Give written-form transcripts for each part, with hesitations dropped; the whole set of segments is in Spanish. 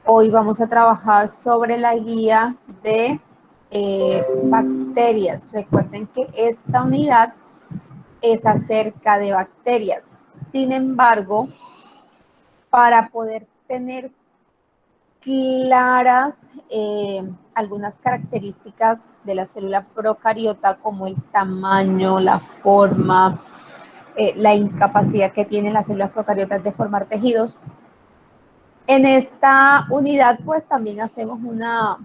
Hoy vamos a trabajar sobre la guía de bacterias. Recuerden que esta unidad es acerca de bacterias. Sin embargo, para poder tener claras algunas características de la célula procariota, como el tamaño, la forma, la incapacidad que tienen las células procariotas de formar tejidos. En esta unidad, pues también hacemos una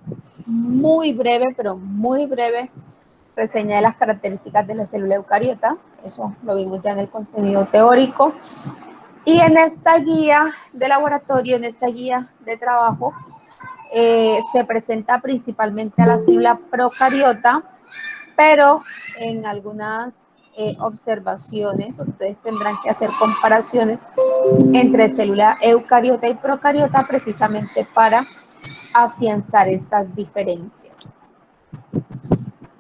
muy breve, pero muy breve reseña de las características de la célula eucariota. Eso lo vimos ya en el contenido teórico. Y en esta guía de laboratorio, en esta guía de trabajo, se presenta principalmente a la célula procariota, pero en algunas observaciones ustedes tendrán que hacer comparaciones entre célula eucariota y procariota precisamente para afianzar estas diferencias.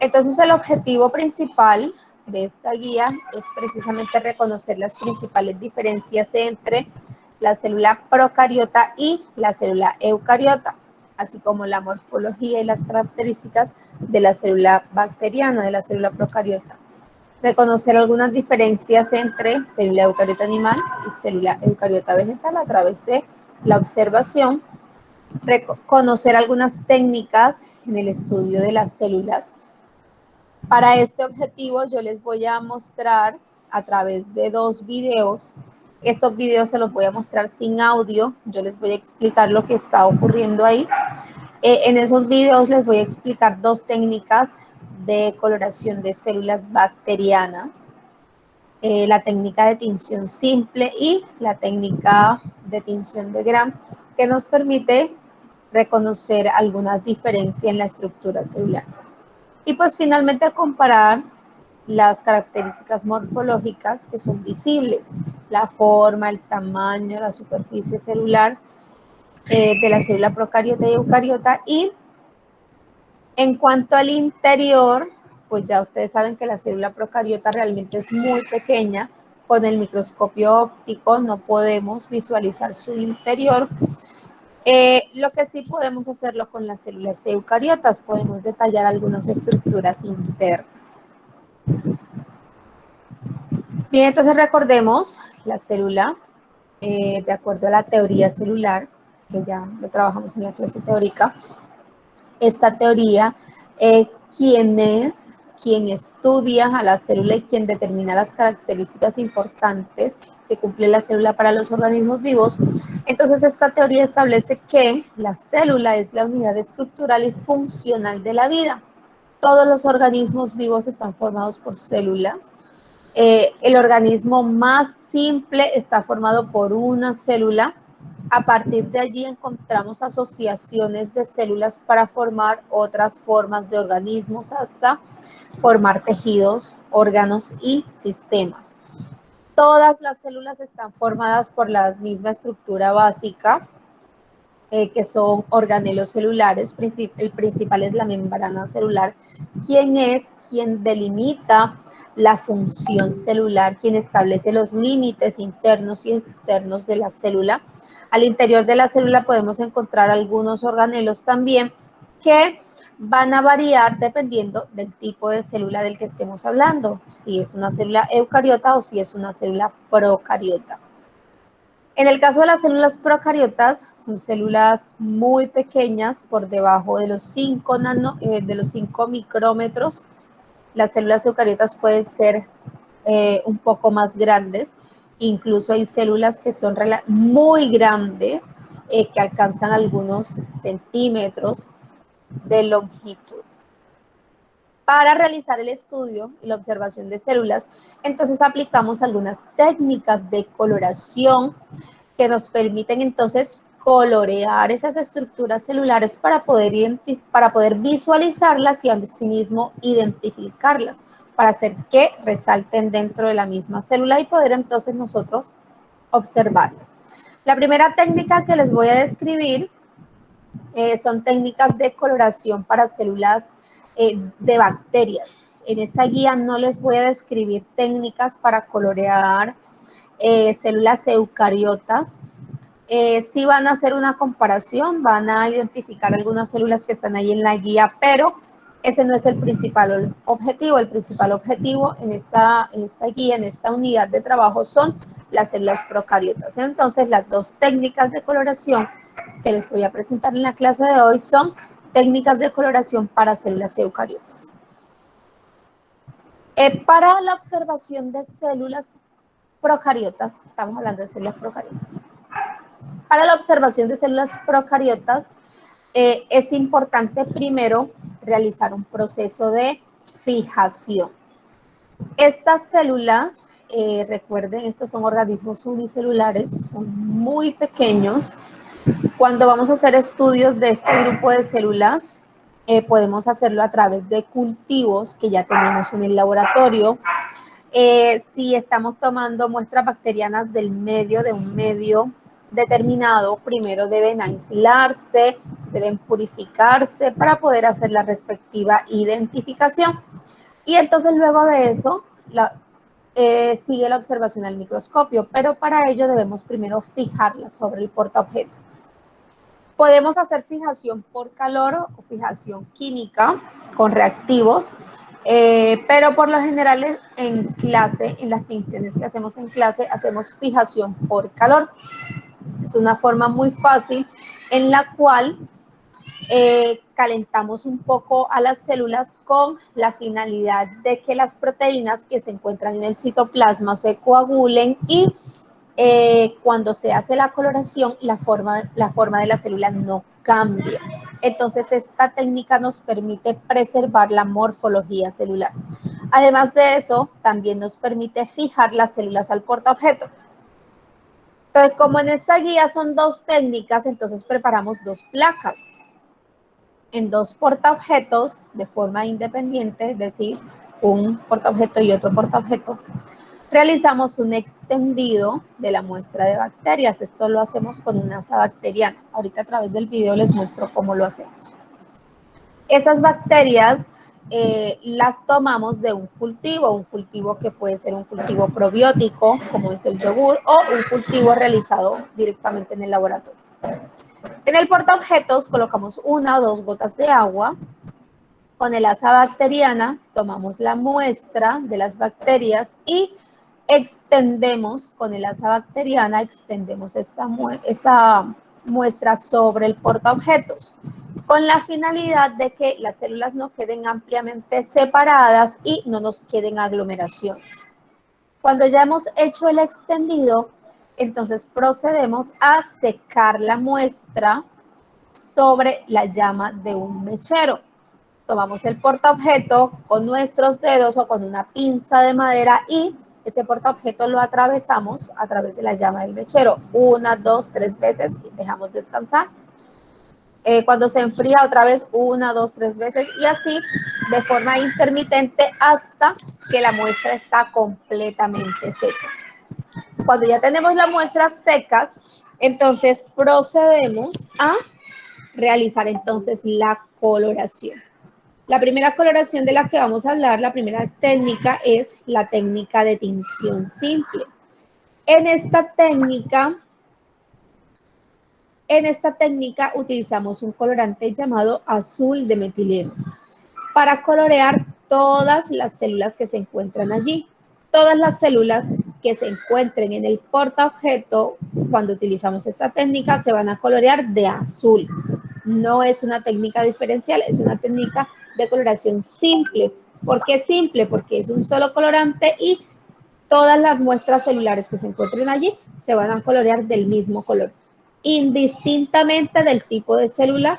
Entonces el objetivo principal de esta guía es precisamente reconocer las principales diferencias entre la célula procariota y la célula eucariota, así como la morfología y las características de la célula bacteriana, de la célula procariota. Reconocer algunas diferencias entre célula eucariota animal y célula eucariota vegetal a través de la observación. Reconocer algunas técnicas en el estudio de las células. Para este objetivo yo les voy a mostrar a través de 2 videos. Estos videos se los voy a mostrar sin audio. Yo les voy a explicar lo que está ocurriendo ahí. En esos videos les voy a explicar 2 técnicas de coloración de células bacterianas. La técnica de tinción simple y la técnica de tinción de Gram, que nos permite reconocer algunas diferencias en la estructura celular. Y pues finalmente comparar las características morfológicas que son visibles, la forma, el tamaño, la superficie celular de la célula procariota y eucariota. Y en cuanto al interior, pues ya ustedes saben que la célula procariota realmente es muy pequeña. Con el microscopio óptico no podemos visualizar su interior. Lo que sí podemos hacerlo con las células eucariotas, podemos detallar algunas estructuras internas. Bien, entonces recordemos la célula, de acuerdo a la teoría celular, que ya lo trabajamos en la clase teórica. Esta teoría, quien estudia a la célula y quien determina las características importantes que cumple la célula para los organismos vivos. Entonces esta teoría establece que la célula es la unidad estructural y funcional de la vida. Todos los organismos vivos están formados por células. El organismo más simple está formado por una célula. A partir de allí encontramos asociaciones de células para formar otras formas de organismos hasta formar tejidos, órganos y sistemas. Todas las células están formadas por la misma estructura básica, que son organelos celulares. El principal es la membrana celular, quien delimita la función celular, quien establece los límites internos y externos de la célula. Al interior de la célula podemos encontrar algunos organelos también que van a variar dependiendo del tipo de célula del que estemos hablando, si es una célula eucariota o si es una célula procariota. En el caso de las células procariotas, son células muy pequeñas, por debajo de los 5 micrómetros. Las células eucariotas pueden ser un poco más grandes. Incluso hay células que son muy grandes, que alcanzan algunos centímetros de longitud. Para realizar el estudio y la observación de células, entonces aplicamos algunas técnicas de coloración que nos permiten entonces colorear esas estructuras celulares para poder visualizarlas y asimismo identificarlas, para hacer que resalten dentro de la misma célula y poder entonces nosotros observarlas. La primera técnica que les voy a describir son técnicas de coloración para células de bacterias. En esta guía no les voy a describir técnicas para colorear células eucariotas, Sí van a hacer una comparación, van a identificar algunas células que están ahí en la guía, pero ese no es el principal objetivo. El principal objetivo en esta guía, en esta unidad de trabajo, son las células procariotas. Entonces, las dos técnicas de coloración que les voy a presentar en la clase de hoy son técnicas de coloración para células eucariotas. Para la observación de células procariotas, estamos hablando de células procariotas. Para la observación de células procariotas, es importante primero realizar un proceso de fijación. Estas células, recuerden, estos son organismos unicelulares, son muy pequeños. Cuando vamos a hacer estudios de este grupo de células, podemos hacerlo a través de cultivos que ya tenemos en el laboratorio. Si estamos tomando muestras bacterianas del medio, de un medio determinado, primero deben aislarse, deben purificarse para poder hacer la respectiva identificación. Y entonces luego de eso sigue la observación al microscopio, pero para ello debemos primero fijarla sobre el portaobjeto. Podemos hacer fijación por calor o fijación química con reactivos, pero por lo general en clase, en las tinciones que hacemos en clase, hacemos fijación por calor. Es una forma muy fácil en la cual calentamos un poco a las células con la finalidad de que las proteínas que se encuentran en el citoplasma se coagulen y cuando se hace la coloración, la forma de la célula no cambia. Entonces, esta técnica nos permite preservar la morfología celular. Además de eso, también nos permite fijar las células al portaobjeto. Entonces, como en esta guía son dos técnicas, entonces preparamos dos placas en dos portaobjetos de forma independiente, es decir, un portaobjeto y otro portaobjeto. Realizamos un extendido de la muestra de bacterias. Esto lo hacemos con una asa bacteriana. Ahorita a través del video les muestro cómo lo hacemos. Esas bacterias las tomamos de un cultivo que puede ser un cultivo probiótico, como es el yogur, o un cultivo realizado directamente en el laboratorio. En el portaobjetos colocamos 1 o 2 gotas de agua. Con el asa bacteriana tomamos la muestra de las bacterias y extendemos con el asa bacteriana, extendemos esa muestra sobre el portaobjetos, con la finalidad de que las células no queden ampliamente separadas y no nos queden aglomeraciones. Cuando ya hemos hecho el extendido, entonces procedemos a secar la muestra sobre la llama de un mechero. Tomamos el portaobjeto con nuestros dedos o con una pinza de madera y ese portaobjeto lo atravesamos a través de la llama del mechero 1, 2, 3 veces y dejamos descansar. Cuando se enfría otra vez 1, 2, 3 veces y así de forma intermitente hasta que la muestra está completamente seca. Cuando ya tenemos las muestras secas, entonces procedemos a realizar entonces la coloración. La primera coloración de la que vamos a hablar, la primera técnica, es la técnica de tinción simple. En esta técnica utilizamos un colorante llamado azul de metileno para colorear todas las células que se encuentran allí. Todas las células que se encuentren en el portaobjeto, cuando utilizamos esta técnica, se van a colorear de azul. No es una técnica diferencial, es una técnica de coloración simple. ¿Por qué simple? Porque es un solo colorante y todas las muestras celulares que se encuentren allí se van a colorear del mismo color, indistintamente del tipo de célula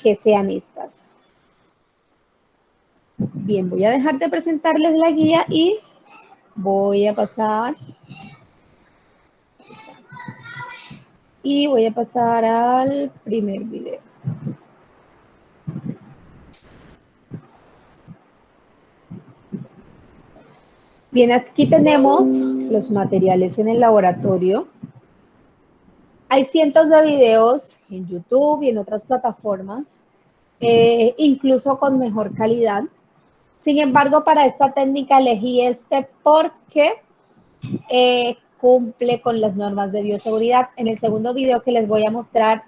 que sean estas. Bien, voy a dejar de presentarles la guía y voy a pasar al primer video. Bien, aquí tenemos los materiales en el laboratorio. Hay cientos de videos en YouTube y en otras plataformas, incluso con mejor calidad. Sin embargo, para esta técnica elegí este porque cumple con las normas de bioseguridad. En el segundo video que les voy a mostrar,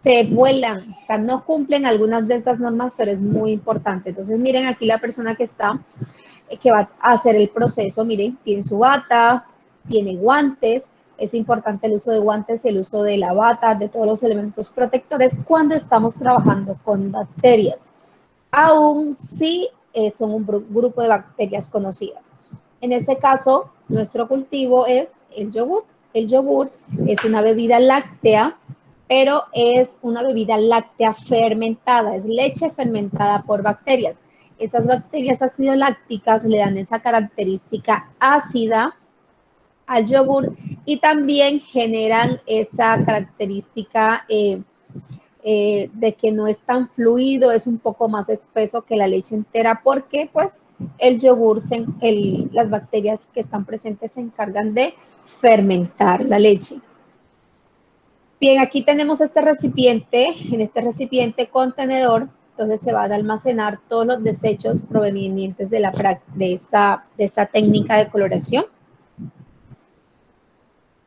se vuelan, o sea, no cumplen algunas de estas normas, pero es muy importante. Entonces, miren aquí la persona que va a hacer el proceso, miren, tiene su bata, tiene guantes, es importante el uso de guantes y el uso de la bata, de todos los elementos protectores cuando estamos trabajando con bacterias, aun si son un grupo de bacterias conocidas. En este caso, nuestro cultivo es el yogur. El yogur es una bebida láctea, pero es una bebida láctea fermentada, es leche fermentada por bacterias. Esas bacterias ácido-lácticas le dan esa característica ácida al yogur y también generan esa característica de que no es tan fluido, es un poco más espeso que la leche entera, porque pues el yogur, las bacterias que están presentes se encargan de fermentar la leche. Bien, aquí tenemos este recipiente, en este recipiente contenedor, entonces se van a almacenar todos los desechos provenientes de esta técnica de coloración.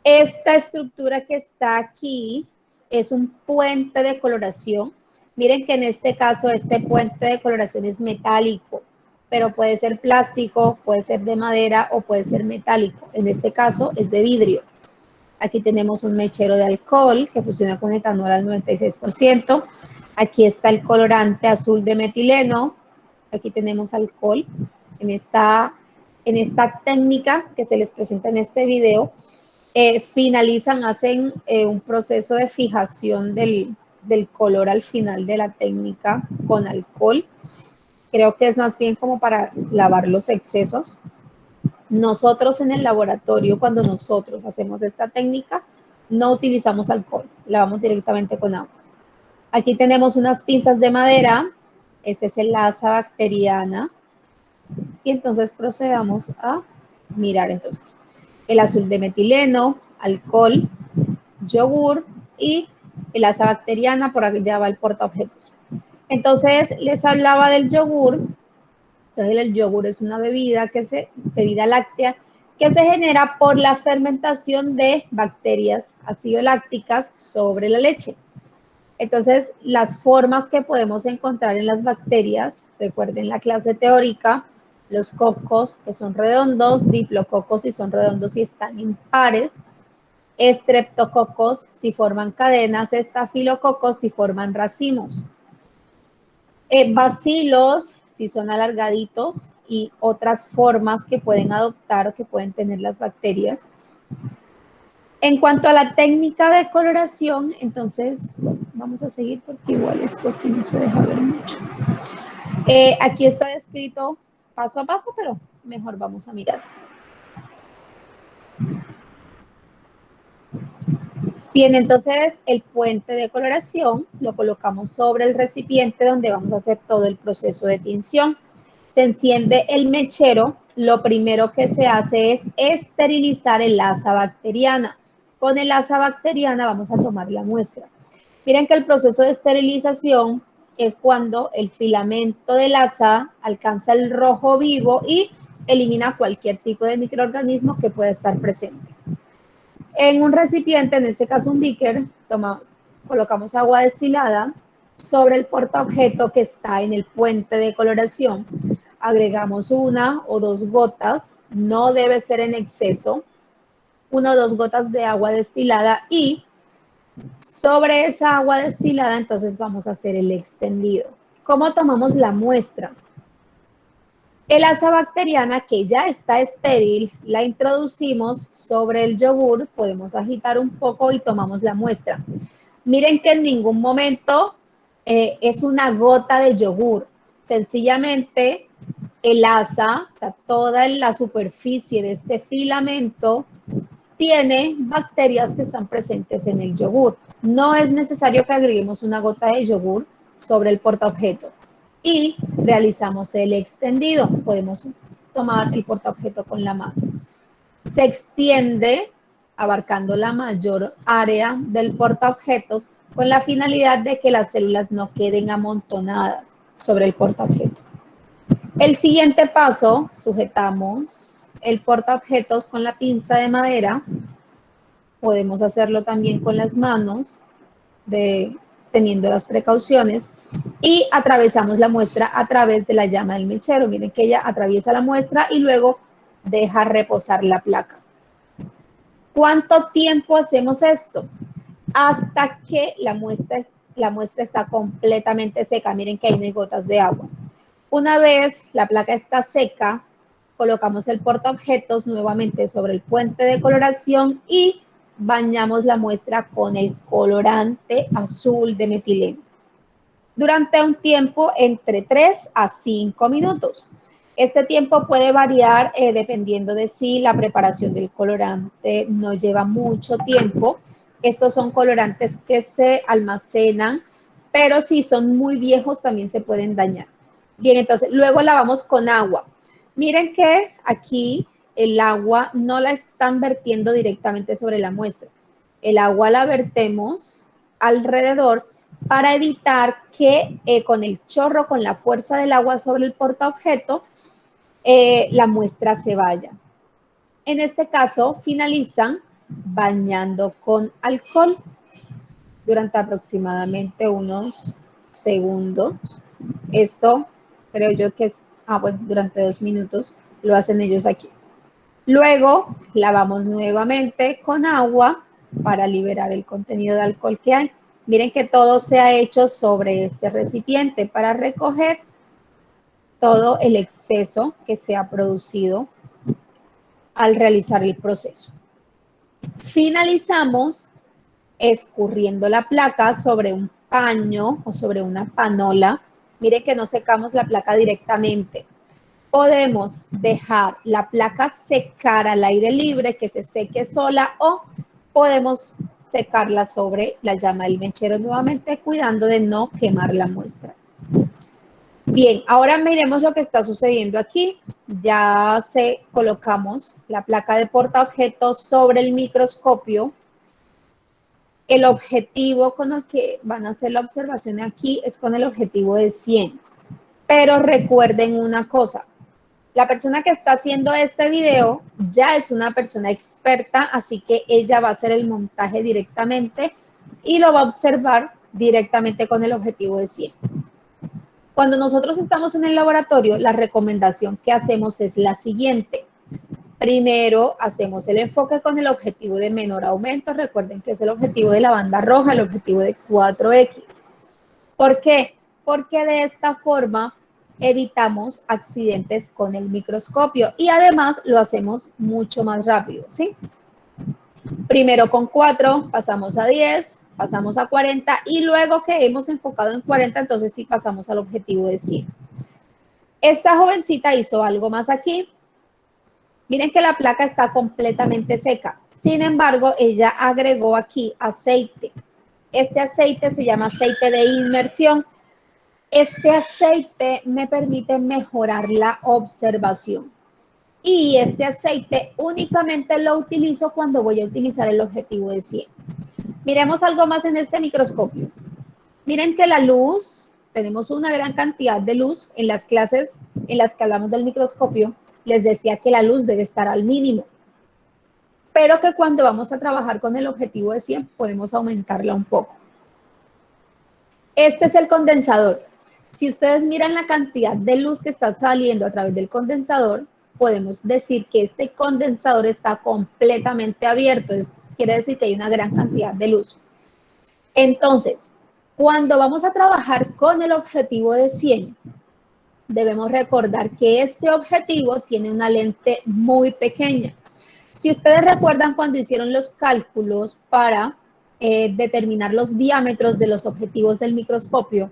Esta estructura que está aquí es un puente de coloración. Miren que en este caso este puente de coloración es metálico, pero puede ser plástico, puede ser de madera o puede ser metálico. En este caso es de vidrio. Aquí tenemos un mechero de alcohol que funciona con etanol al 96%. Aquí está el colorante azul de metileno. Aquí tenemos alcohol. En esta técnica que se les presenta en este video, hacen un proceso de fijación del color al final de la técnica con alcohol. Creo que es más bien como para lavar los excesos. Nosotros en el laboratorio, cuando nosotros hacemos esta técnica, no utilizamos alcohol, lavamos directamente con agua. Aquí tenemos unas pinzas de madera, este es el asa bacteriana, y entonces procedamos a mirar entonces el azul de metileno, alcohol, yogur y el asa bacteriana, por allá va el portaobjetos. Entonces les hablaba del yogur. Entonces el yogur es una bebida láctea que se genera por la fermentación de bacterias ácido-lácticas sobre la leche. Entonces, las formas que podemos encontrar en las bacterias, recuerden la clase teórica, los cocos que son redondos, diplococos si son redondos y están impares, estreptococos si forman cadenas, estafilococos si forman racimos. Bacilos, si son alargaditos, y otras formas que pueden adoptar o que pueden tener las bacterias. En cuanto a la técnica de coloración, entonces, bueno, vamos a seguir porque igual esto aquí no se deja ver mucho. Aquí está descrito paso a paso, pero mejor vamos a mirar. Bien, entonces el puente de coloración lo colocamos sobre el recipiente donde vamos a hacer todo el proceso de tinción. Se enciende el mechero, lo primero que se hace es esterilizar el asa bacteriana. Con el asa bacteriana vamos a tomar la muestra. Miren que el proceso de esterilización es cuando el filamento del asa alcanza el rojo vivo y elimina cualquier tipo de microorganismo que pueda estar presente. En un recipiente, en este caso un beaker, colocamos agua destilada sobre el portaobjeto que está en el puente de coloración. Agregamos 1 o 2 gotas, no debe ser en exceso, 1 o 2 gotas de agua destilada y sobre esa agua destilada entonces vamos a hacer el extendido. ¿Cómo tomamos la muestra? El asa bacteriana que ya está estéril, la introducimos sobre el yogur, podemos agitar un poco y tomamos la muestra. Miren que en ningún momento es una gota de yogur, sencillamente el asa, o sea, toda la superficie de este filamento tiene bacterias que están presentes en el yogur. No es necesario que agreguemos una gota de yogur sobre el portaobjeto. Y realizamos el extendido. Podemos tomar el portaobjeto con la mano. Se extiende abarcando la mayor área del portaobjetos con la finalidad de que las células no queden amontonadas sobre el portaobjeto. El siguiente paso, sujetamos el portaobjetos con la pinza de madera, podemos hacerlo también con las manos, teniendo las precauciones, y atravesamos la muestra a través de la llama del mechero. Miren que ella atraviesa la muestra y luego deja reposar la placa. ¿Cuánto tiempo hacemos esto? Hasta que la muestra está completamente seca. Miren que ahí no hay gotas de agua. Una vez la placa está seca, colocamos el portaobjetos nuevamente sobre el puente de coloración y bañamos la muestra con el colorante azul de metileno durante un tiempo entre 3 a 5 minutos. Este tiempo puede variar dependiendo de si la preparación del colorante no lleva mucho tiempo. Estos son colorantes que se almacenan, pero si son muy viejos también se pueden dañar. Bien, entonces luego lavamos con agua. Miren que aquí el agua no la están vertiendo directamente sobre la muestra. El agua la vertemos alrededor para evitar que con el chorro, con la fuerza del agua sobre el portaobjeto, la muestra se vaya. En este caso, finalizan bañando con alcohol durante aproximadamente unos segundos. Esto creo yo que es, bueno, durante 2 minutos lo hacen ellos aquí. Luego, lavamos nuevamente con agua para liberar el contenido de alcohol que hay. Miren que todo se ha hecho sobre este recipiente para recoger todo el exceso que se ha producido al realizar el proceso. Finalizamos escurriendo la placa sobre un paño o sobre una panola. Miren que no secamos la placa directamente. Podemos dejar la placa secar al aire libre, que se seque sola, o podemos secarla sobre la llama del mechero nuevamente, cuidando de no quemar la muestra. Bien, ahora miremos lo que está sucediendo aquí. Ya colocamos la placa de portaobjetos sobre el microscopio. El objetivo con el que van a hacer la observación aquí es con el objetivo de 100. Pero recuerden una cosa, la persona que está haciendo este video ya es una persona experta, así que ella va a hacer el montaje directamente y lo va a observar directamente con el objetivo de 100. Cuando nosotros estamos en el laboratorio, la recomendación que hacemos es la siguiente. Primero, hacemos el enfoque con el objetivo de menor aumento. Recuerden que es el objetivo de la banda roja, el objetivo de 4X. ¿Por qué? Porque de esta forma evitamos accidentes con el microscopio y además lo hacemos mucho más rápido, ¿sí? Primero con 4, pasamos a 10, pasamos a 40 y luego que hemos enfocado en 40, entonces sí pasamos al objetivo de 100. Esta jovencita hizo algo más aquí. Miren que la placa está completamente seca. Sin embargo, ella agregó aquí aceite. Este aceite se llama aceite de inmersión. Este aceite me permite mejorar la observación. Y este aceite únicamente lo utilizo cuando voy a utilizar el objetivo de 100. Miremos algo más en este microscopio. Miren que la luz, tenemos una gran cantidad de luz. En las clases en las que hablamos del microscopio, les decía que la luz debe estar al mínimo. Pero que cuando vamos a trabajar con el objetivo de 100, podemos aumentarla un poco. Este es el condensador. Si ustedes miran la cantidad de luz que está saliendo a través del condensador, podemos decir que este condensador está completamente abierto. Quiere decir que hay una gran cantidad de luz. Entonces, cuando vamos a trabajar con el objetivo de 100, debemos recordar que este objetivo tiene una lente muy pequeña. Si ustedes recuerdan cuando hicieron los cálculos para determinar los diámetros de los objetivos del microscopio,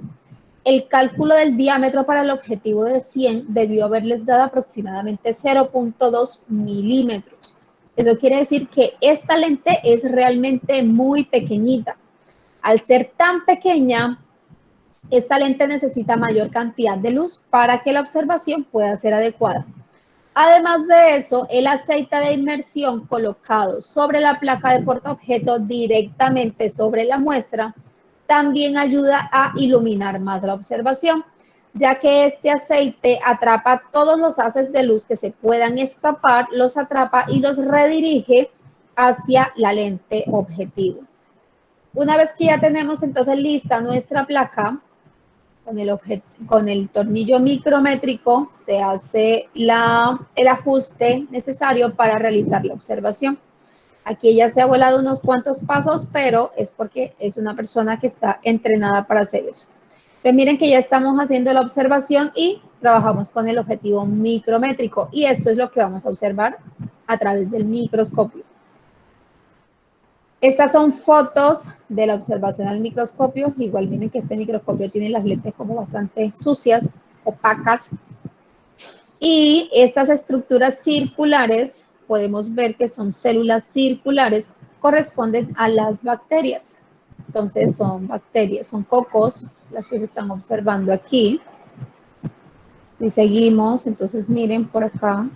el cálculo del diámetro para el objetivo de 100 debió haberles dado aproximadamente 0.2 milímetros. Eso quiere decir que esta lente es realmente muy pequeñita. Al ser tan pequeña, esta lente necesita mayor cantidad de luz para que la observación pueda ser adecuada. Además de eso, el aceite de inmersión colocado sobre la placa de portaobjeto directamente sobre la muestra también ayuda a iluminar más la observación. ya que este aceite atrapa todos los haces de luz que se puedan escapar, los atrapa y los redirige hacia la lente objetivo. Una vez que ya tenemos entonces lista nuestra placa, con el tornillo micrométrico se hace el ajuste necesario para realizar la observación. Aquí ya se ha volado unos cuantos pasos, pero es porque es una persona que está entrenada para hacer eso. Entonces miren que ya estamos haciendo la observación y trabajamos con el objetivo micrométrico y esto es lo que vamos a observar a través del microscopio. Estas son fotos de la observación al microscopio. Igual miren que este microscopio tiene las lentes como bastante sucias, opacas. Y estas estructuras circulares, podemos ver que son células circulares, corresponden a las bacterias. Entonces son bacterias, son cocos las que se están observando aquí. Si seguimos, entonces miren por acá,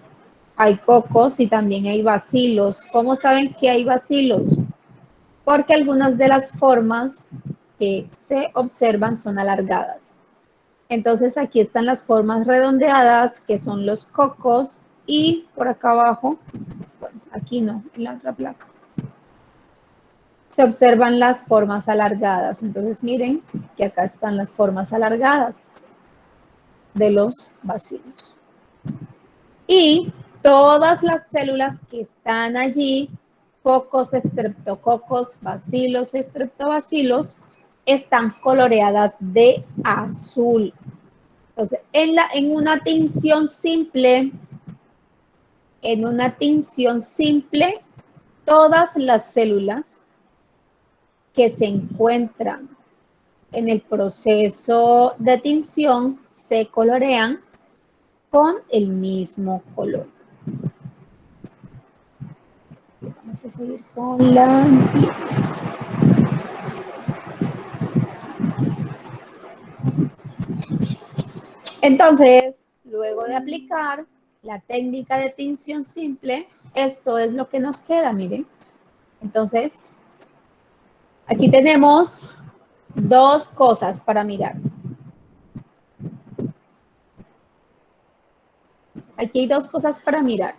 hay cocos y también hay bacilos. ¿Cómo saben que hay bacilos? Porque algunas de las formas que se observan son alargadas. Entonces aquí están las formas redondeadas, que son los cocos, y por acá abajo, bueno, aquí no, en la otra placa, se observan las formas alargadas. Entonces miren que acá están las formas alargadas de los bacilos. Y todas las células que están allí, cocos, estreptococos, bacilos, estreptobacilos, están coloreadas de azul. Entonces, en una tinción simple, todas las células que se encuentran en el proceso de tinción se colorean con el mismo color. Vamos a seguir con la... Entonces, luego de aplicar la técnica de tinción simple, esto es lo que nos queda, miren. Entonces, aquí tenemos dos cosas para mirar. Aquí hay dos cosas para mirar.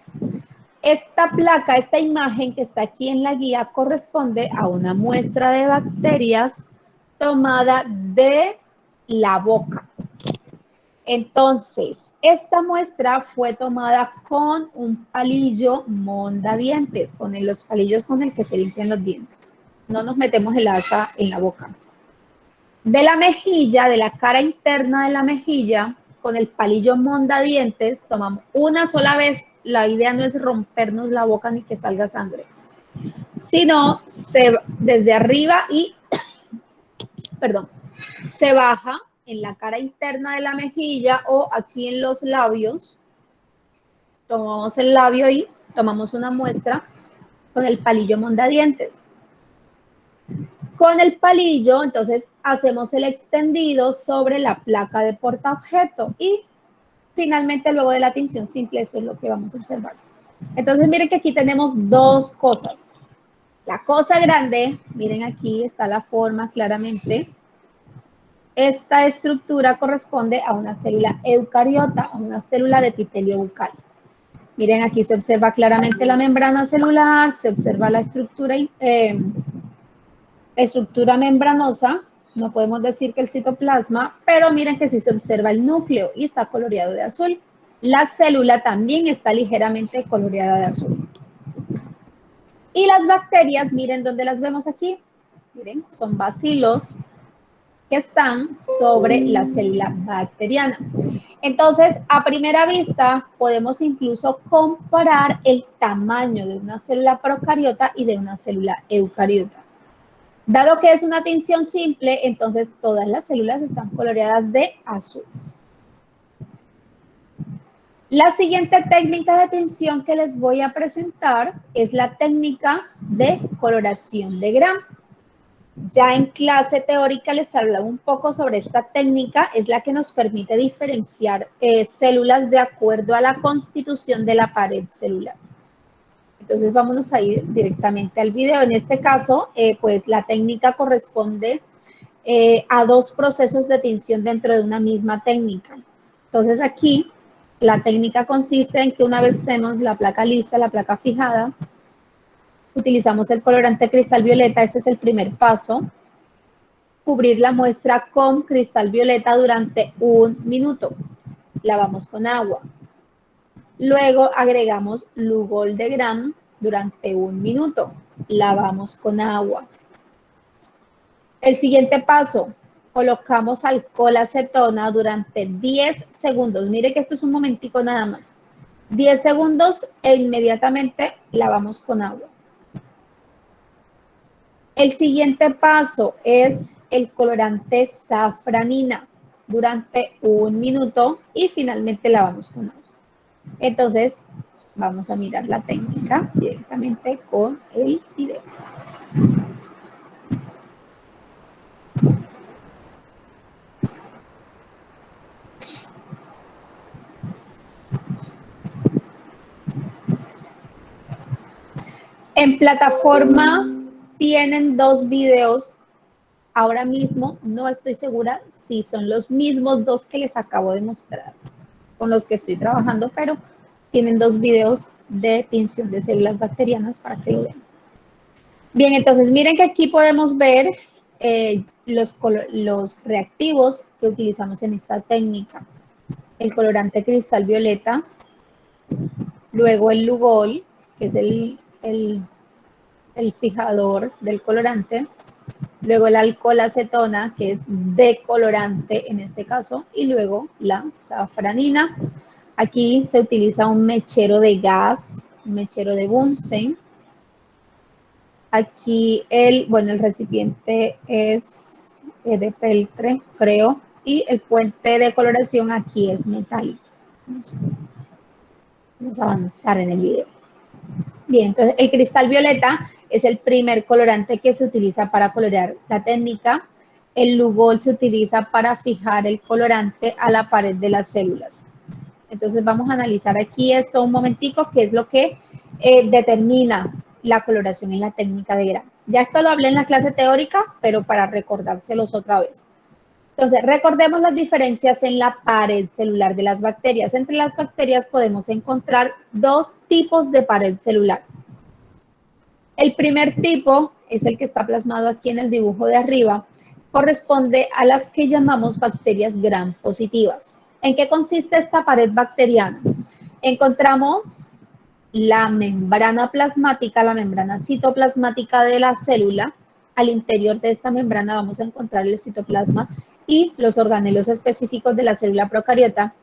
Esta placa, esta imagen que está aquí en la guía corresponde a una muestra de bacterias tomada de la boca. Entonces, esta muestra fue tomada con un palillo mondadientes, con los palillos con el que se limpian los dientes. No nos metemos el asa en la boca. De la mejilla, de la cara interna de la mejilla, con el palillo mondadientes, tomamos una sola vez. La idea no es rompernos la boca ni que salga sangre, sino desde arriba y, perdón, se baja en la cara interna de la mejilla o aquí en los labios. Tomamos el labio y tomamos una muestra con el palillo mondadientes. Con el palillo, entonces, hacemos el extendido sobre la placa de portaobjeto y finalmente, luego de la tinción simple, eso es lo que vamos a observar. Entonces, miren que aquí tenemos dos cosas. La cosa grande, miren aquí está la forma claramente. Esta estructura corresponde a una célula eucariota, a una célula de epitelio bucal. Miren, aquí se observa claramente la membrana celular, se observa la estructura membranosa, no podemos decir que el citoplasma, pero miren que sí se observa el núcleo y está coloreado de azul. La célula también está ligeramente coloreada de azul. Y las bacterias, miren dónde las vemos aquí. Miren, son bacilos que están sobre la célula bacteriana. Entonces, a primera vista, podemos incluso comparar el tamaño de una célula procariota y de una célula eucariota. Dado que es una tinción simple, entonces todas las células están coloreadas de azul. La siguiente técnica de tinción que les voy a presentar es la técnica de coloración de Gram. Ya en clase teórica les hablaba un poco sobre esta técnica, es la que nos permite diferenciar células de acuerdo a la constitución de la pared celular. Entonces vámonos a ir directamente al video. En este caso, pues la técnica corresponde a dos procesos de tinción dentro de una misma técnica. Entonces aquí la técnica consiste en que una vez tenemos la placa lista, la placa fijada, utilizamos el colorante cristal violeta, este es el primer paso, cubrir la muestra con cristal violeta durante 1 minuto, lavamos con agua. Luego agregamos Lugol de Gram durante 1 minuto, lavamos con agua. El siguiente paso, colocamos alcohol acetona durante 10 segundos. Mire que esto es un momentico nada más. 10 segundos e inmediatamente lavamos con agua. El siguiente paso es el colorante safranina durante 1 minuto y finalmente lavamos con agua. Entonces, vamos a mirar la técnica directamente con el video. En plataforma tienen 2 videos. Ahora mismo no estoy segura si son los mismos 2 que les acabo de mostrar, con los que estoy trabajando, pero tienen 2 videos de tinción de células bacterianas para que lo vean. Bien, entonces miren que aquí podemos ver los reactivos que utilizamos en esta técnica. El colorante cristal violeta, luego el Lugol, que es el fijador del colorante, luego el alcohol acetona, que es decolorante en este caso, y luego la safranina. Aquí se utiliza un mechero de gas, un mechero de Bunsen. Aquí el recipiente es de peltre, creo, y el puente de coloración aquí es metálico. Vamos a avanzar en el video. Bien, entonces el cristal violeta es el primer colorante que se utiliza para colorear la técnica. El Lugol se utiliza para fijar el colorante a la pared de las células. Entonces vamos a analizar aquí esto un momentico, que es lo que determina la coloración en la técnica de Gram. Ya esto lo hablé en la clase teórica, pero para recordárselos otra vez. Entonces, recordemos las diferencias en la pared celular de las bacterias. Entre las bacterias podemos encontrar 2 tipos de pared celular. El primer tipo es el que está plasmado aquí en el dibujo de arriba, corresponde a las que llamamos bacterias Gram positivas. ¿En qué consiste esta pared bacteriana? Encontramos la membrana plasmática, la membrana citoplasmática de la célula. Al interior de esta membrana vamos a encontrar el citoplasma y los organelos específicos de la célula procariota.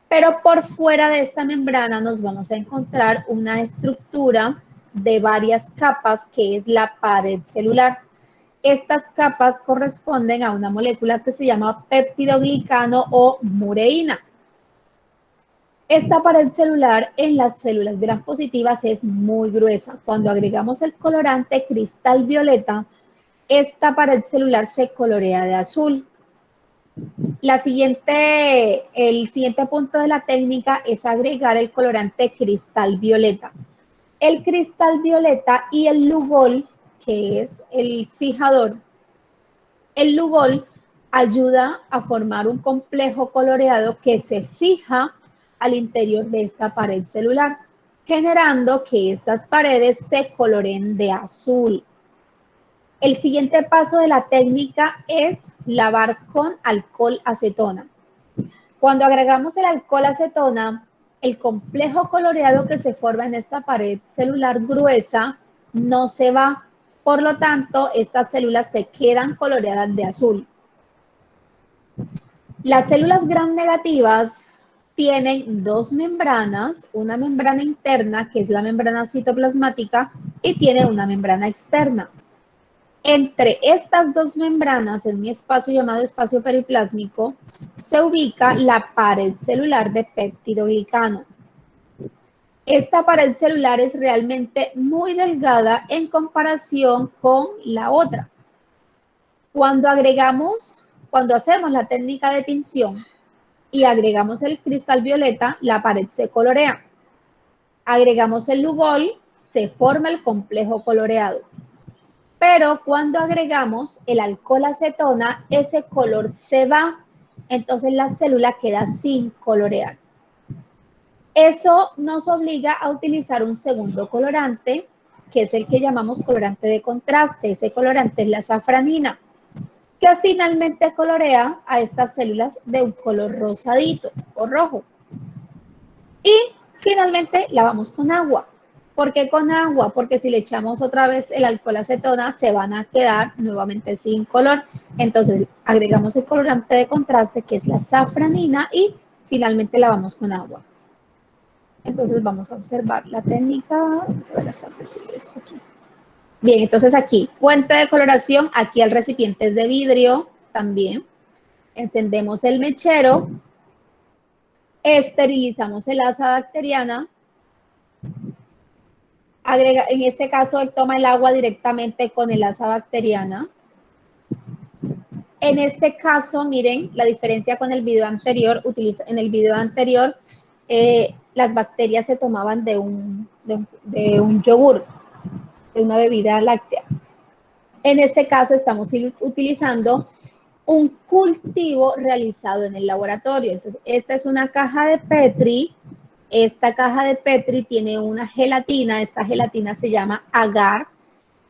Pero por fuera de esta membrana nos vamos a encontrar una estructura de varias capas que es la pared celular. Estas capas corresponden a una molécula que se llama peptidoglicano o mureína. Esta pared celular en las células Gram positivas es muy gruesa. Cuando agregamos el colorante cristal violeta, esta pared celular se colorea de azul. El siguiente punto de la técnica es agregar el colorante cristal violeta. El cristal violeta y el Lugol, que es el fijador, el Lugol ayuda a formar un complejo coloreado que se fija al interior de esta pared celular, generando que estas paredes se coloreen de azul. El siguiente paso de la técnica es lavar con alcohol acetona. Cuando agregamos el alcohol acetona, el complejo coloreado que se forma en esta pared celular gruesa no se va. Por lo tanto, estas células se quedan coloreadas de azul. Las células Gram negativas tienen 2 membranas, una membrana interna, que es la membrana citoplasmática, y tiene una membrana externa. Entre estas 2 membranas, en un espacio llamado espacio periplásmico, se ubica la pared celular de peptidoglicano. Esta pared celular es realmente muy delgada en comparación con la otra. Cuando hacemos la técnica de tinción y agregamos el cristal violeta, la pared se colorea. Agregamos el Lugol, se forma el complejo coloreado. Pero cuando agregamos el alcohol acetona, ese color se va, entonces la célula queda sin colorear. Eso nos obliga a utilizar un segundo colorante, que es el que llamamos colorante de contraste. Ese colorante es la safranina, que finalmente colorea a estas células de un color rosadito o rojo. Y finalmente lavamos con agua. ¿Por qué con agua? Porque si le echamos otra vez el alcohol acetona, se van a quedar nuevamente sin color. Entonces, agregamos el colorante de contraste, que es la safranina, y finalmente lavamos con agua. Entonces, vamos a observar la técnica. Vamos a ver hasta decir esto aquí. Bien, entonces aquí, fuente de coloración. Aquí el recipiente es de vidrio también. Encendemos el mechero. Esterilizamos el asa bacteriana. Agrega, en este caso, él toma el agua directamente con el asa bacteriana. En este caso, miren la diferencia con el video anterior. En el video anterior, las bacterias se tomaban de un yogur, de una bebida láctea. En este caso, estamos utilizando un cultivo realizado en el laboratorio. Entonces, esta es una caja de Petri. Esta caja de Petri tiene una gelatina. Esta gelatina se llama agar.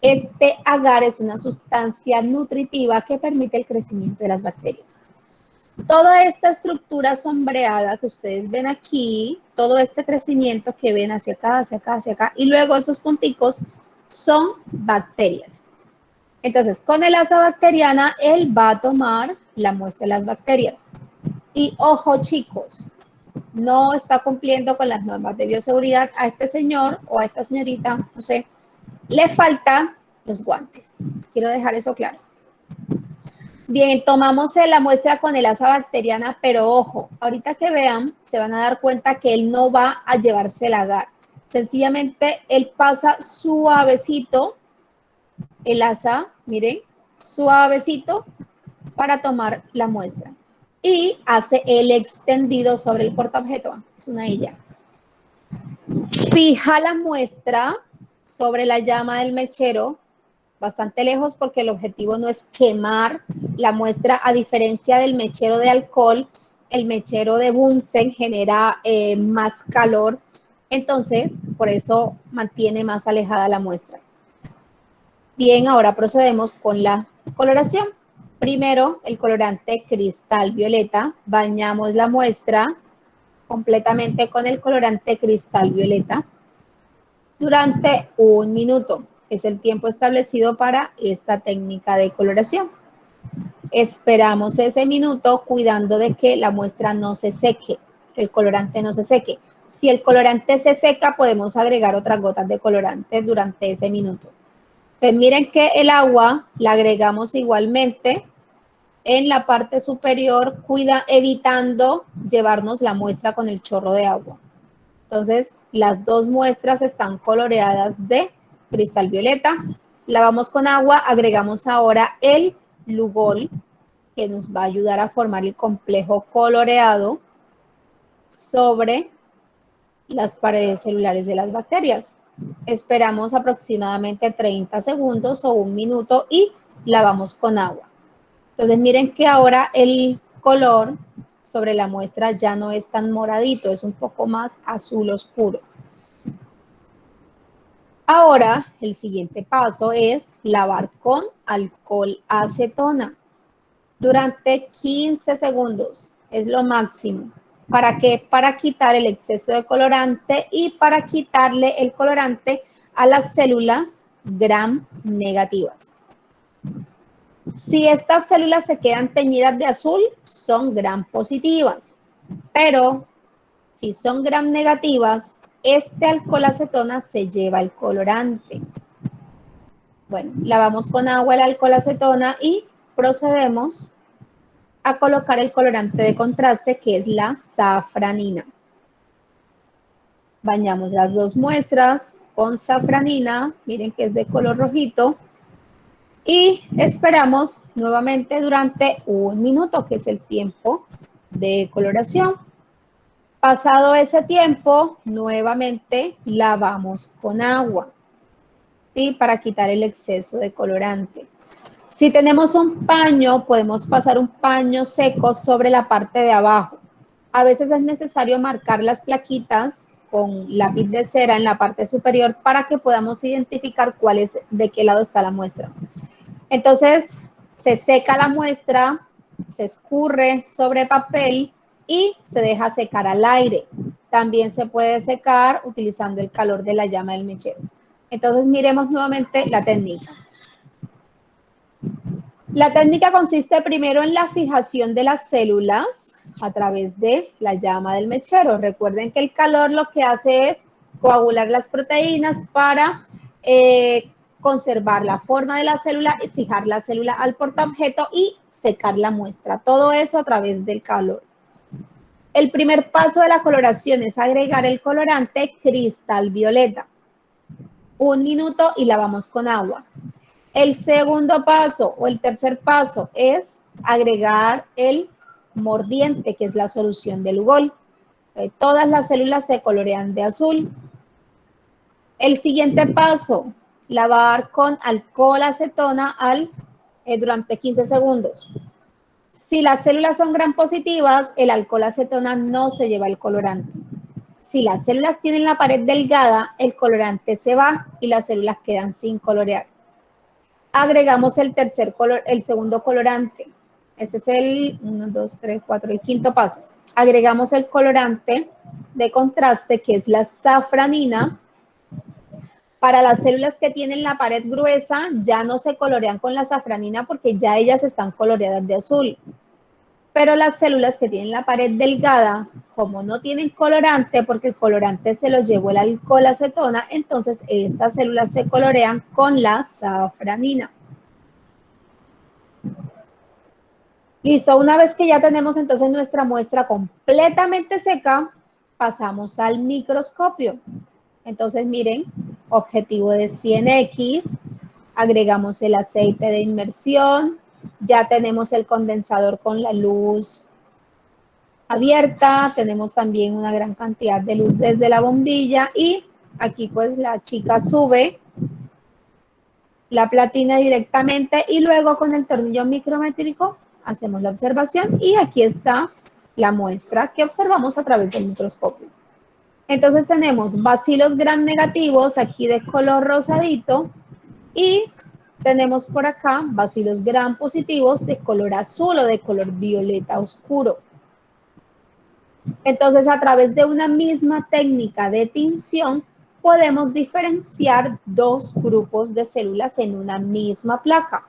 Este agar es una sustancia nutritiva que permite el crecimiento de las bacterias. Toda esta estructura sombreada que ustedes ven aquí, todo este crecimiento que ven hacia acá, hacia acá, hacia acá, y luego esos punticos son bacterias. Entonces, con el asa bacteriana, él va a tomar la muestra de las bacterias. Y ojo, chicos, no está cumpliendo con las normas de bioseguridad a este señor o a esta señorita, no sé, le faltan los guantes. Quiero dejar eso claro. Bien, tomamos la muestra con el asa bacteriana, pero ojo, ahorita que vean, se van a dar cuenta que él no va a llevarse el agar. Sencillamente, él pasa suavecito el asa, miren, suavecito para tomar la muestra. Y hace el extendido sobre el portaobjeto. Es una ella. Fija la muestra sobre la llama del mechero, bastante lejos porque el objetivo no es quemar la muestra, a diferencia del mechero de alcohol. El mechero de Bunsen genera más calor, entonces por eso mantiene más alejada la muestra. Bien, ahora procedemos con la coloración. Primero, el colorante cristal violeta. Bañamos la muestra completamente con el colorante cristal violeta durante 1 minuto. Es el tiempo establecido para esta técnica de coloración. Esperamos ese minuto cuidando de que la muestra no se seque, que el colorante no se seque. Si el colorante se seca, podemos agregar otras gotas de colorante durante ese minuto. Entonces, miren que el agua la agregamos igualmente en la parte superior, evitando llevarnos la muestra con el chorro de agua. Entonces, las dos muestras están coloreadas de cristal violeta. Lavamos con agua, agregamos ahora el Lugol, que nos va a ayudar a formar el complejo coloreado sobre las paredes celulares de las bacterias. Esperamos aproximadamente 30 segundos o 1 minuto y lavamos con agua. Entonces, miren que ahora el color sobre la muestra ya no es tan moradito, es un poco más azul oscuro. Ahora, el siguiente paso es lavar con alcohol acetona durante 15 segundos. Es lo máximo. ¿Para qué? Para quitar el exceso de colorante y para quitarle el colorante a las células gram negativas. Si estas células se quedan teñidas de azul, son gram positivas. Pero si son gram negativas, este alcohol acetona se lleva el colorante. Bueno, lavamos con agua el alcohol acetona y procedemos a colocar el colorante de contraste, que es la safranina. Bañamos las dos muestras con safranina, miren que es de color rojito, y esperamos nuevamente durante 1 minuto, que es el tiempo de coloración. Pasado ese tiempo, nuevamente lavamos con agua. ¿sí? Para quitar el exceso de colorante. Si tenemos un paño, podemos pasar un paño seco sobre la parte de abajo. A veces es necesario marcar las plaquitas con lápiz de cera en la parte superior para que podamos identificar cuál es, de qué lado está la muestra. Entonces, se seca la muestra, se escurre sobre papel y se deja secar al aire. También se puede secar utilizando el calor de la llama del mechero. Entonces, miremos nuevamente la técnica. La técnica consiste primero en la fijación de las células a través de la llama del mechero. Recuerden que el calor lo que hace es coagular las proteínas para conservar la forma de la célula y fijar la célula al portaobjeto y secar la muestra. Todo eso a través del calor. El primer paso de la coloración es agregar el colorante cristal violeta. 1 minuto y lavamos con agua. El segundo paso o el tercer paso es agregar el mordiente, que es la solución del Lugol. Todas las células se colorean de azul. El siguiente paso, lavar con alcohol acetona durante 15 segundos. Si las células son gram positivas, el alcohol acetona no se lleva el colorante. Si las células tienen la pared delgada, el colorante se va y las células quedan sin colorear. Agregamos el segundo colorante. Este es el 1, 2, 3, 4, el quinto paso. Agregamos el colorante de contraste, que es la safranina. Para las células que tienen la pared gruesa, ya no se colorean con la safranina porque ya ellas están coloreadas de azul. Pero las células que tienen la pared delgada, como no tienen colorante, porque el colorante se lo llevó el alcohol acetona, entonces estas células se colorean con la safranina. Listo, una vez que ya tenemos entonces nuestra muestra completamente seca, pasamos al microscopio. Entonces miren, objetivo de 100X, agregamos el aceite de inmersión, ya tenemos el condensador con la luz abierta, tenemos también una gran cantidad de luz desde la bombilla y aquí pues la chica sube la platina directamente y luego con el tornillo micrométrico hacemos la observación y aquí está la muestra que observamos a través del microscopio. Entonces tenemos bacilos gram negativos aquí de color rosadito y tenemos por acá bacilos gram positivos de color azul o de color violeta oscuro. Entonces, a través de una misma técnica de tinción, podemos diferenciar dos grupos de células en una misma placa.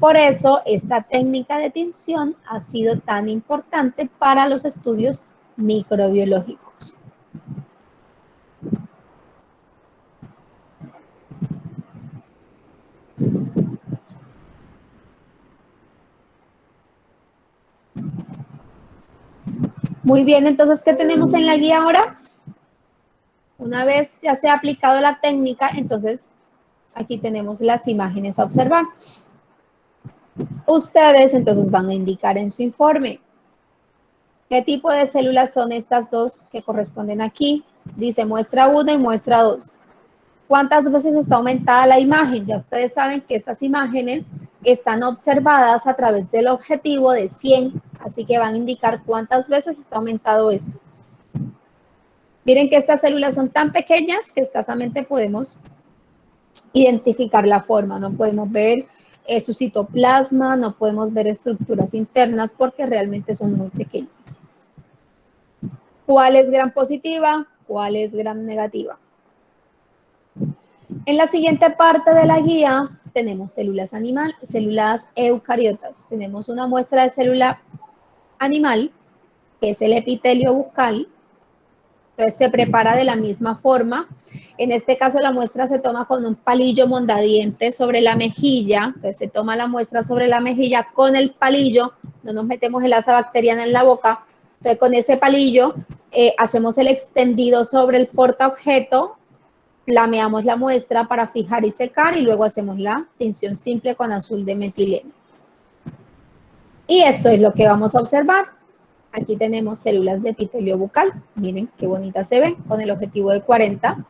Por eso, esta técnica de tinción ha sido tan importante para los estudios microbiológicos. Muy bien, entonces, ¿qué tenemos en la guía ahora? Una vez ya se ha aplicado la técnica, entonces aquí tenemos las imágenes a observar. Ustedes entonces van a indicar en su informe qué tipo de células son estas dos que corresponden aquí. Dice muestra 1 y muestra 2. ¿Cuántas veces está aumentada la imagen? Ya ustedes saben que estas imágenes están observadas a través del objetivo de 100, así que van a indicar cuántas veces está aumentado esto. Miren que estas células son tan pequeñas que escasamente podemos identificar la forma, no podemos ver su citoplasma, no podemos ver estructuras internas porque realmente son muy pequeñas. ¿Cuál es gram positiva? ¿Cuál es gram negativa? En la siguiente parte de la guía tenemos células eucariotas. Tenemos una muestra de célula animal, que es el epitelio bucal. Entonces se prepara de la misma forma. En este caso la muestra se toma con un palillo mondadientes sobre la mejilla. Entonces se toma la muestra sobre la mejilla con el palillo. No nos metemos el asa bacteriana en la boca. Entonces con ese palillo hacemos el extendido sobre el portaobjeto. Flameamos la muestra para fijar y secar y luego hacemos la tinción simple con azul de metileno. Y eso es lo que vamos a observar. Aquí tenemos células de epitelio bucal. Miren qué bonitas se ven con el objetivo de 40.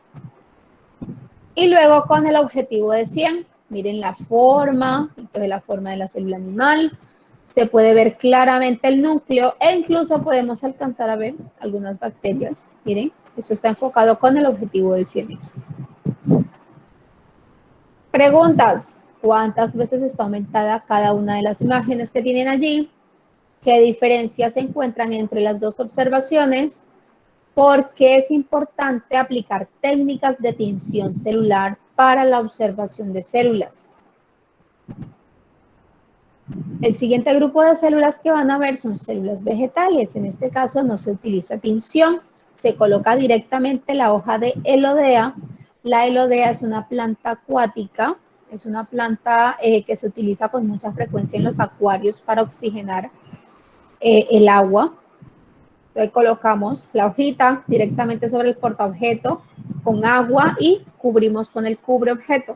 Y luego con el objetivo de 100, miren la forma, entonces la forma de la célula animal, se puede ver claramente el núcleo e incluso podemos alcanzar a ver algunas bacterias. Miren, eso está enfocado con el objetivo de 100X. Preguntas. ¿Cuántas veces está aumentada cada una de las imágenes que tienen allí? ¿Qué diferencias se encuentran entre las dos observaciones? ¿Por qué es importante aplicar técnicas de tinción celular para la observación de células? El siguiente grupo de células que van a ver son células vegetales. En este caso no se utiliza tinción, se coloca directamente la hoja de elodea. La elodea es una planta acuática, es una planta que se utiliza con mucha frecuencia en los acuarios para oxigenar el agua. Entonces colocamos la hojita directamente sobre el portaobjeto con agua y cubrimos con el cubreobjeto.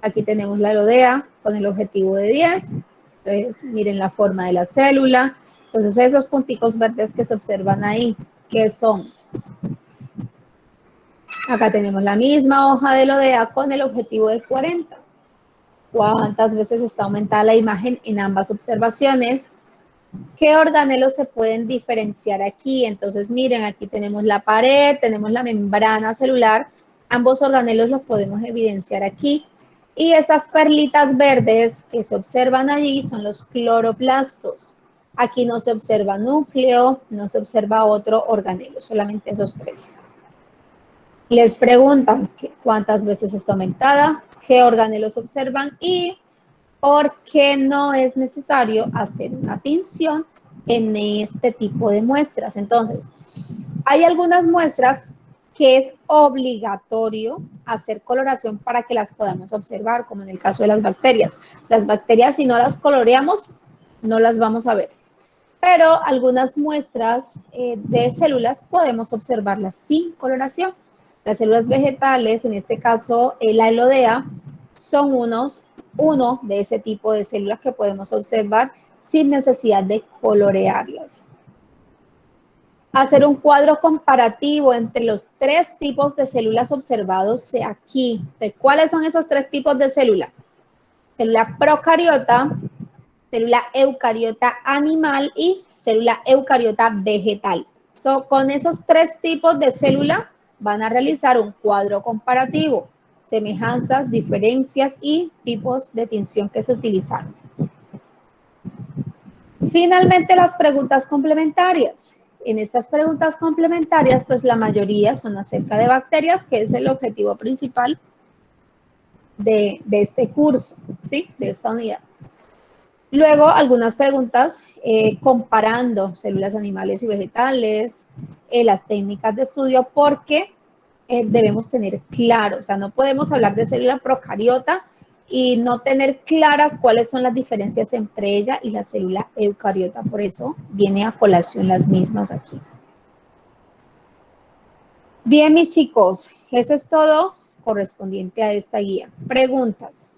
Aquí tenemos la elodea con el objetivo de 10. Entonces miren la forma de la célula. Entonces esos punticos verdes que se observan ahí, ¿qué son? Acá tenemos la misma hoja de elodea con el objetivo de 40. ¿Cuántas veces está aumentada la imagen en ambas observaciones? ¿Qué organelos se pueden diferenciar aquí? Entonces, miren, aquí tenemos la pared, tenemos la membrana celular. Ambos organelos los podemos evidenciar aquí. Y estas perlitas verdes que se observan allí son los cloroplastos. Aquí no se observa núcleo, no se observa otro organelo, solamente esos tres. Les preguntan cuántas veces está aumentada, qué organelos observan y por qué no es necesario hacer una tinción en este tipo de muestras. Entonces, hay algunas muestras que es obligatorio hacer coloración para que las podamos observar, como en el caso de las bacterias. Las bacterias, si no las coloreamos, no las vamos a ver. Pero algunas muestras de células podemos observarlas sin coloración. Las células vegetales, en este caso la elodea, son uno de ese tipo de células que podemos observar sin necesidad de colorearlas. Hacer un cuadro comparativo entre los tres tipos de células observados aquí. Entonces, ¿cuáles son esos tres tipos de células? Célula procariota, célula eucariota animal y célula eucariota vegetal. Con esos tres tipos de célula van a realizar un cuadro comparativo, semejanzas, diferencias y tipos de tinción que se utilizaron. Finalmente, las preguntas complementarias. En estas preguntas complementarias, pues la mayoría son acerca de bacterias, que es el objetivo principal de este curso, ¿sí? De esta unidad. Luego, algunas preguntas comparando células animales y vegetales, las técnicas de estudio, porque debemos tener claro, o sea, no podemos hablar de célula procariota y no tener claras cuáles son las diferencias entre ella y la célula eucariota. Por eso viene a colación las mismas aquí. Bien, mis chicos, eso es todo correspondiente a esta guía. Preguntas.